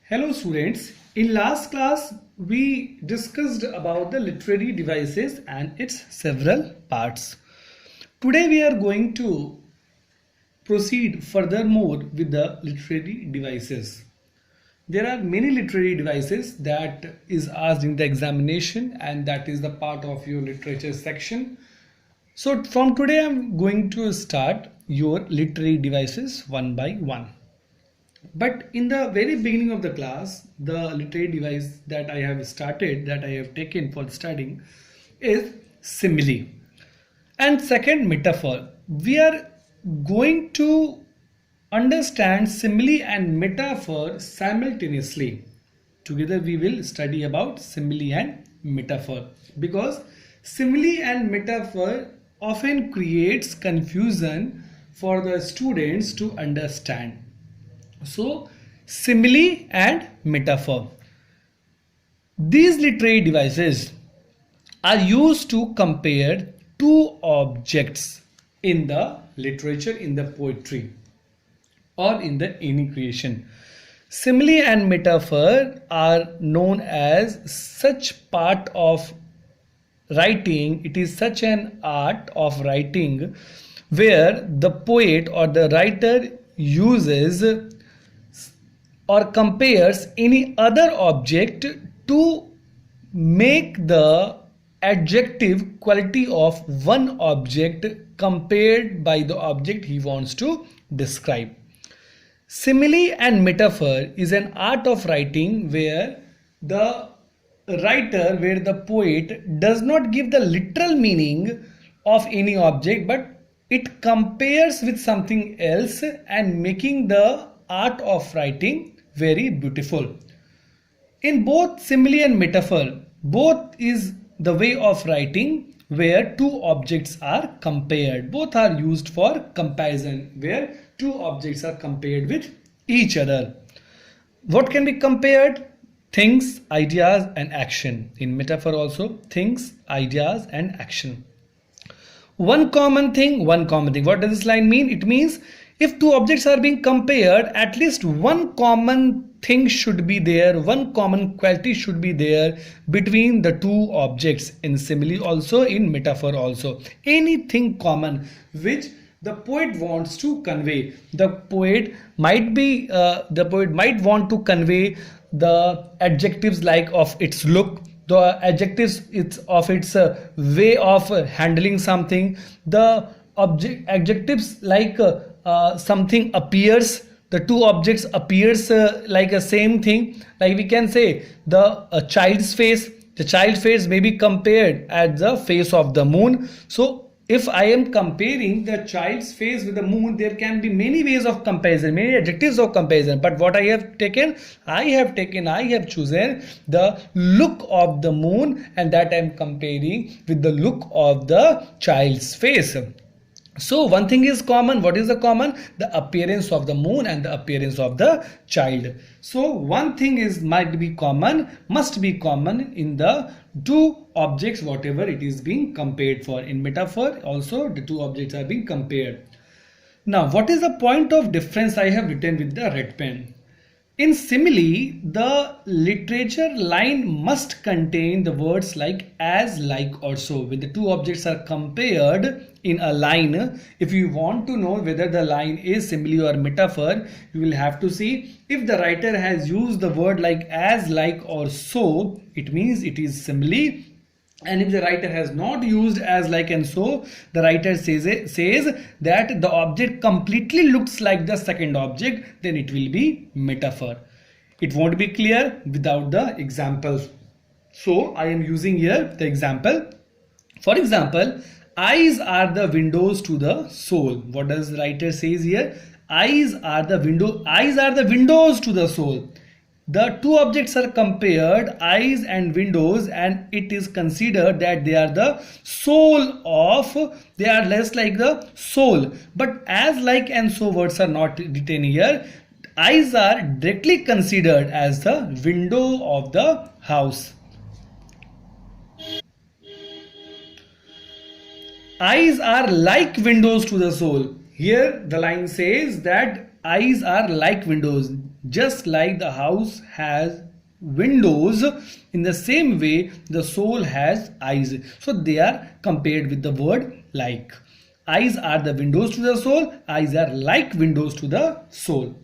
Hello students, in last class we discussed about the literary devices and its several parts. Today we are going to proceed furthermore with the literary devices. There are many literary devices that is asked in the examination and that is the part of your literature section. So from today I am going to start your literary devices one by one. But in the very beginning of the class, the literary device that I have started, that I have taken for studying is simile. And second, metaphor. We are going to understand simile and metaphor simultaneously. Together we will study about simile and metaphor, because simile and metaphor often creates confusion for the students to understand. So, simile and metaphor. These literary devices are used to compare two objects in the literature, in the poetry, or in the any creation. Simile and metaphor are known as such part of writing. It is such an art of writing where the poet or the writer uses or compares any other object to make the adjective quality of one object compared by the object he wants to describe. Simile and metaphor is an art of writing where the poet does not give the literal meaning of any object, but it compares with something else and making the art of writing very beautiful. In both simile and metaphor, both is the way of writing where two objects are compared. Both are used for comparison where two objects are compared with each other. What can be compared? Things, ideas and action. In metaphor also, things, ideas and action. One common thing, one common thing. What does this line mean? It means if two objects are being compared, at least one common thing should be there, one common quality should be there between the two objects. In simile also, in metaphor also. Anything common which the poet wants to convey. The poet might want to convey the adjectives like of its look, the adjectives of its way of handling something, the adjectives like something appears, the two objects appears like a same thing. Like we can say the child's face, the child face may be compared at the face of the moon. So if I am comparing the child's face with the moon, there can be many ways of comparison, many adjectives of comparison. But what I have taken, I have chosen the look of the moon, and that I am comparing with the look of the child's face. So one thing is common. What is the common? The appearance of the moon and the appearance of the child. So one thing must be common in the two objects, whatever it is being compared for. In metaphor also the two objects are being compared. Now what is the point of difference I have written with the red pen? In simile, the literature line must contain the words like as, like or so. When the two objects are compared in a line, if you want to know whether the line is simile or metaphor, you will have to see if the writer has used the word like as, like or so, it means it is simile. And if the writer has not used as, like and so, the writer says that the object completely looks like the second object, then it will be metaphor. It won't be clear without the examples. So I am using here the example. For example, eyes are the windows to the soul. What does the writer says here? Eyes are the windows to the soul. The two objects are compared, eyes and windows, and it is considered that they are the they are less like the soul. But as, like and so words are not written here. Eyes are directly considered as the window of the house. Eyes are like windows to the soul. Here the line says that eyes are like windows. Just like the house has windows, in the same way the soul has eyes. So they are compared with the word like. Eyes are the windows to the soul. Eyes are like windows to the soul.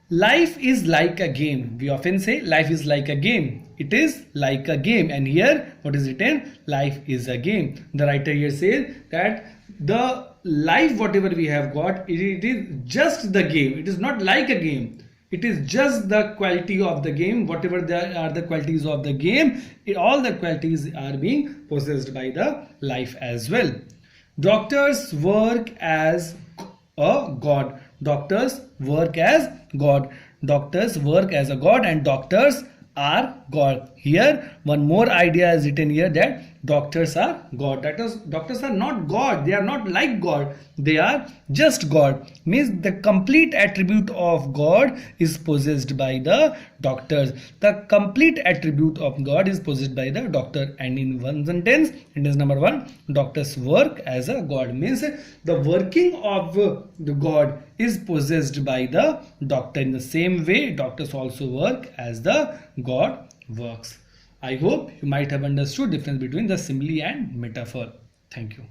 Life is like a game. We often say life is like a game. It is like a game. And here what is written? Life is a game. The writer here says that the life whatever we have got, it is just the game. It is not like a game. It is just the quality of the game. Whatever there are the qualities of the game, all the qualities are being possessed by the life as well. Doctors work as a god. Doctors work as God. Doctors work as a god, and doctors are God. Here one more idea is written here, that doctors are God. That is, doctors are not God. They are not like God. They are just God. Means the complete attribute of God is possessed by the doctors. The complete attribute of God is possessed by the doctor. And in one sentence, sentence number 1, doctors work as a God. Means the working of the God is possessed by the doctor. In the same way, doctors also work as the God works. I hope you might have understood difference between the simile and metaphor. Thank you.